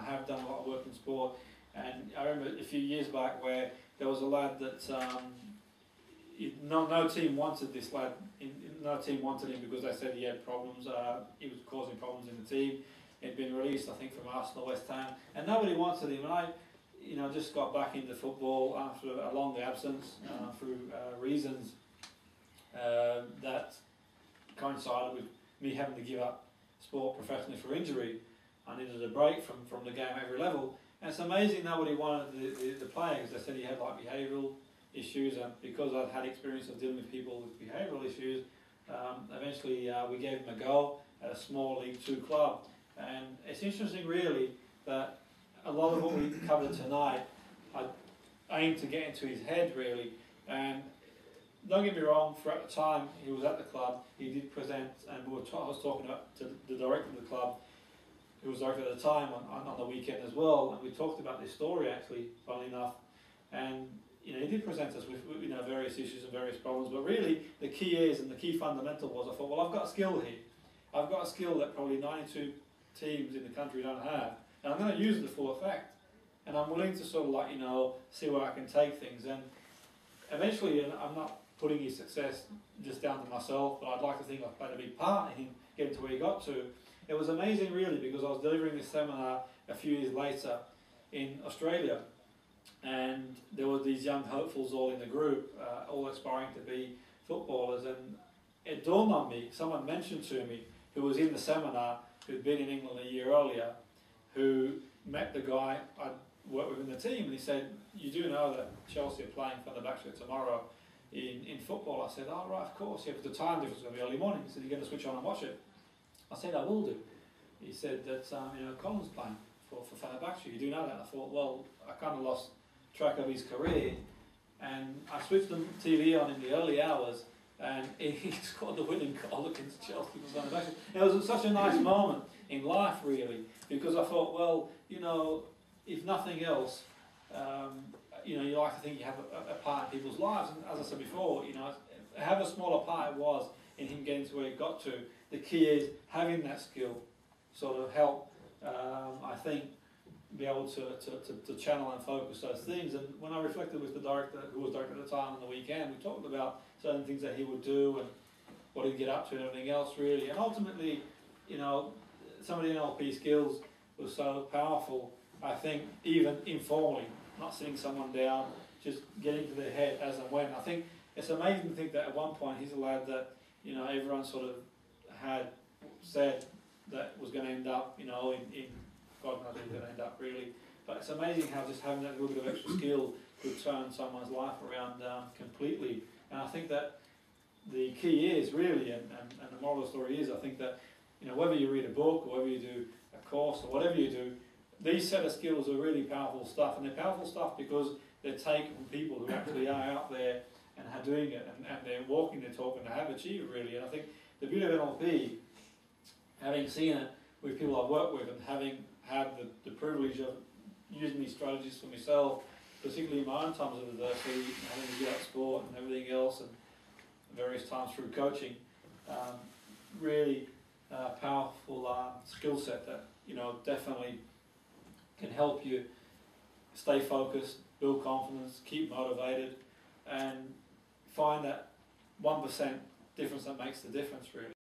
have done a lot of work in sport, and I remember a few years back where there was a lad that no team wanted this lad. No team wanted him because they said he had problems. He was causing problems in the team. He'd been released, I think, from Arsenal, West Ham, and nobody wanted him. And I, just got back into football after a long absence through reasons that coincided with me having to give up sport professionally for injury. I needed a break from the game at every level. And it's amazing nobody wanted the player because they said he had like behavioural issues, and because I'd had experience of dealing with people with behavioural issues, eventually we gave him a go at a small League 2 club. And it's interesting really that a lot of what we covered tonight, I aimed to get into his head really. And don't get me wrong, for at the time he was at the club, he did present, and I was talking to the director of the club, who was director at the time, on the weekend as well, and we talked about this story actually, funnily enough. And he did present us with various issues and various problems, but really the key is, and the key fundamental was, I thought, well, I've got a skill here. I've got a skill that probably 92 teams in the country don't have, and I'm going to use it to full effect. And I'm willing to sort of see where I can take things. And eventually, and I'm not putting his success just down to myself, but I'd like to think I've played a big part in him getting to where he got to. It was amazing really, because I was delivering this seminar a few years later in Australia, and there were these young hopefuls all in the group, all aspiring to be footballers, and it dawned on me, someone mentioned to me, who was in the seminar, who'd been in England a year earlier, who met the guy I'd worked with in the team, and he said, "You do know that Chelsea are playing Fenerbahce tomorrow in football?" I said, "Oh right, of course, yeah, but the time difference is going to be early morning." He said, "You're going to switch on and watch it?" I said, "I will do." He said that Colin's playing for Fenerbahce. You do know that? I thought, well, I kind of lost track of his career, and I switched the TV on in the early hours, and he scored the winning goal against Chelsea for Fenerbahce. It was such a nice moment in life, really, because I thought, well, if nothing else, you like to think you have a part in people's lives, and as I said before, however small a part it was in him getting to where he got to, the key is having that skill sort of help, I think, be able to channel and focus those things. And when I reflected with the director, who was director at the time on the weekend, we talked about certain things that he would do and what he'd get up to and everything else really. And ultimately, some of the NLP skills were so powerful, I think, even informally, not sitting someone down, just getting to their head as and when. I think it's amazing to think that at one point he's a lad that, everyone sort of had said that was going to end up, in God knows where he's going to end up really. But it's amazing how just having that little bit of extra skill could turn someone's life around completely. And I think that the key is really, and the moral of the story is, I think that, whether you read a book or whether you do a course or whatever you do, these set of skills are really powerful stuff. And they're powerful stuff because they're taken from people who actually are out there and are doing it, and they're walking their talk, and they have achieved really. And I think the beauty of NLP, having seen it with people I've worked with and having had the privilege of using these strategies for myself, particularly in my own times of adversity, having to give up sport and everything else, and various times through coaching, really powerful skill set that definitely can help you stay focused, build confidence, keep motivated, and find that 1% difference that makes the difference really.